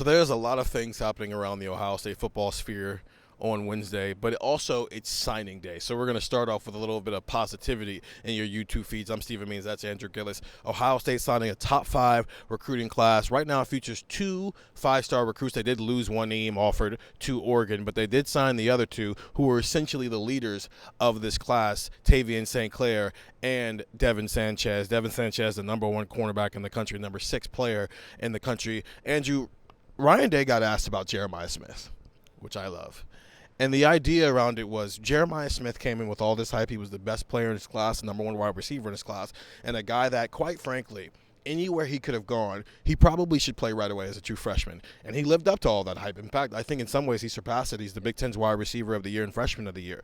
So there's a lot of things happening around the Ohio State football sphere on Wednesday, but also it's signing day. So we're going to start off with a little bit of positivity in your YouTube feeds. I'm Stephen Means. That's Andrew Gillis. Ohio State signing a top 5 recruiting class. Right now it features 2 5-star recruits. They did lose one name offered to Oregon, but they did sign the other 2 who were essentially the leaders of this class, Tavian St. Clair and Devin Sanchez. Devin Sanchez, the number 1 cornerback in the country, number 6 player in the country. Andrew, Ryan Day got asked about Jeremiah Smith, which I love. And the idea around it was Jeremiah Smith came in with all this hype. He was the best player in his class, the number 1 wide receiver in his class, and a guy that, quite frankly, anywhere he could have gone, he probably should play right away as a true freshman. And he lived up to all that hype. In fact, I think in some ways he surpassed it. He's the Big Ten's wide receiver of the year and freshman of the year.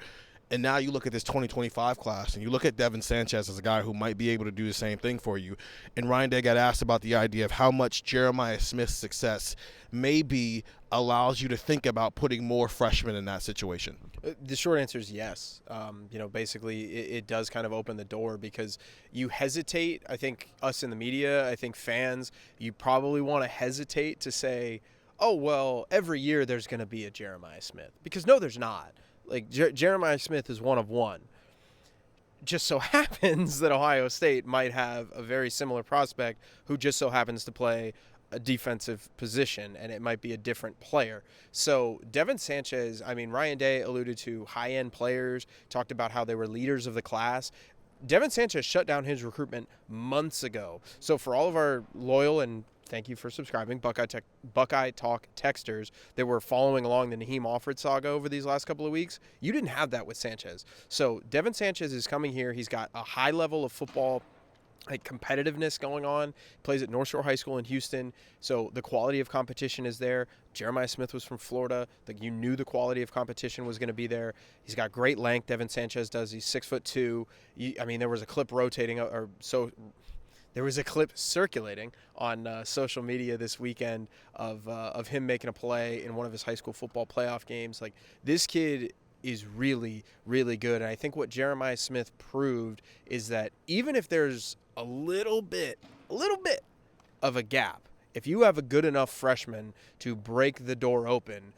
And now you look at this 2025 class, and you look at Devin Sanchez as a guy who might be able to do the same thing for you. And Ryan Day got asked about the idea of how much Jeremiah Smith's success maybe allows you to think about putting more freshmen in that situation. The short answer is yes. Basically, it does kind of open the door because you hesitate. I think us in the media, I think fans, you probably want to hesitate to say, oh, well, every year there's going to be a Jeremiah Smith. Because no, there's not. Like, Jeremiah Smith is one of one. Just so happens that Ohio State might have a very similar prospect who just so happens to play a defensive position, and it might be a different player. So Devin Sanchez, Ryan Day alluded to high-end players, talked about how they were leaders of the class. Devin Sanchez shut down his recruitment months ago. So for all of our loyal and thank you for subscribing, Buckeye Talk texters that were following along the Naheem Alford saga over these last couple of weeks. You didn't have that with Sanchez. So Devin Sanchez is coming here. He's got a high level of football competitiveness going on. He plays at North Shore High School in Houston. So the quality of competition is there. Jeremiah Smith was from Florida. You knew the quality of competition was going to be there. He's got great length. Devin Sanchez does. He's 6'2". There was a clip There was a clip circulating on social media this weekend of him making a play in one of his high school football playoff games. Like, this kid is really, really good. And I think what Jeremiah Smith proved is that even if there's a little bit of a gap, if you have a good enough freshman to break the door open,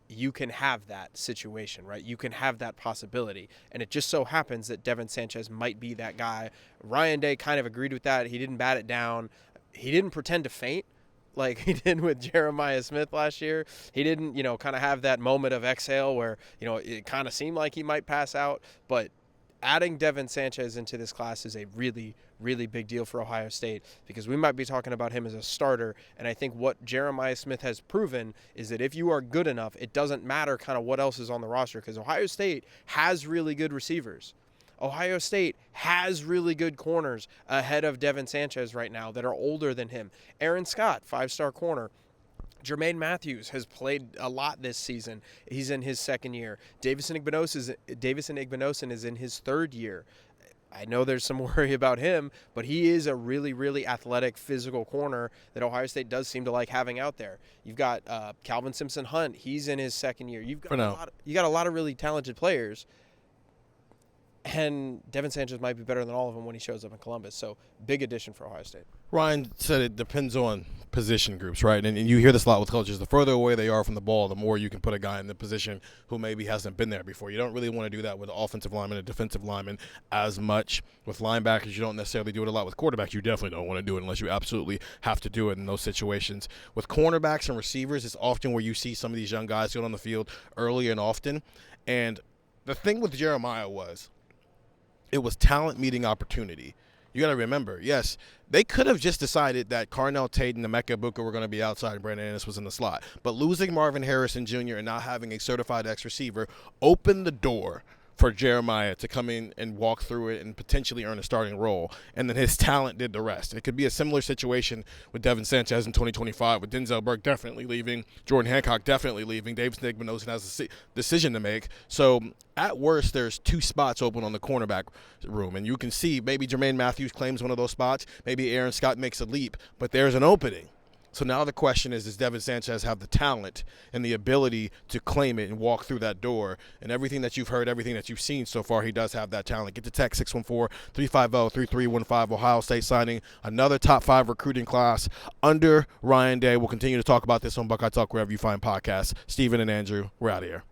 you can have that situation, right? You can have that possibility. And it just so happens that Devin Sanchez might be that guy. Ryan Day kind of agreed with that. He didn't bat it down. He didn't pretend to faint like he did with Jeremiah Smith last year. He didn't, kind of have that moment of exhale where, it kind of seemed like he might pass out. But adding Devin Sanchez into this class is a really, really big deal for Ohio State because we might be talking about him as a starter. And I think what Jeremiah Smith has proven is that if you are good enough, it doesn't matter kind of what else is on the roster because Ohio State has really good receivers. Ohio State has really good corners ahead of Devin Sanchez right now that are older than him. Aaron Scott, 5-star corner. Jermaine Matthews has played a lot this season. He's in his second year. Davison Igbinosun is in his third year. I know there's some worry about him, but he is a really, really athletic, physical corner that Ohio State does seem to like having out there. You've got Calvin Simpson-Hunt. He's in his second year. You got a lot of really talented players. And Devin Sanchez might be better than all of them when he shows up in Columbus. So, big addition for Ohio State. Ryan said it depends on position groups, right? And you hear this a lot with coaches. The further away they are from the ball, the more you can put a guy in the position who maybe hasn't been there before. You don't really want to do that with offensive linemen and defensive linemen as much. With linebackers, you don't necessarily do it a lot. With quarterbacks, you definitely don't want to do it unless you absolutely have to do it in those situations. With cornerbacks and receivers, it's often where you see some of these young guys get on the field early and often. And the thing with Jeremiah it was talent meeting opportunity. You got to remember, yes, they could have just decided that Carnell Tate and Emeka Ibuka were going to be outside and Brandon Ennis was in the slot. But losing Marvin Harrison Jr. and not having a certified X receiver opened the door for Jeremiah to come in and walk through it and potentially earn a starting role. And then his talent did the rest. It could be a similar situation with Devin Sanchez in 2025 with Denzel Burke definitely leaving, Jordan Hancock definitely leaving, Davison Igbinosun has a decision to make. So at worst, there's 2 spots open on the cornerback room. And you can see maybe Jermaine Matthews claims one of those spots. Maybe Aaron Scott makes a leap, but there's an opening. So now the question is, does Devin Sanchez have the talent and the ability to claim it and walk through that door? And everything that you've heard, everything that you've seen so far, he does have that talent. Get to text 614-350-3315. Ohio State signing another top 5 recruiting class under Ryan Day. We'll continue to talk about this on Buckeye Talk wherever you find podcasts. Stephen and Andrew, we're out of here.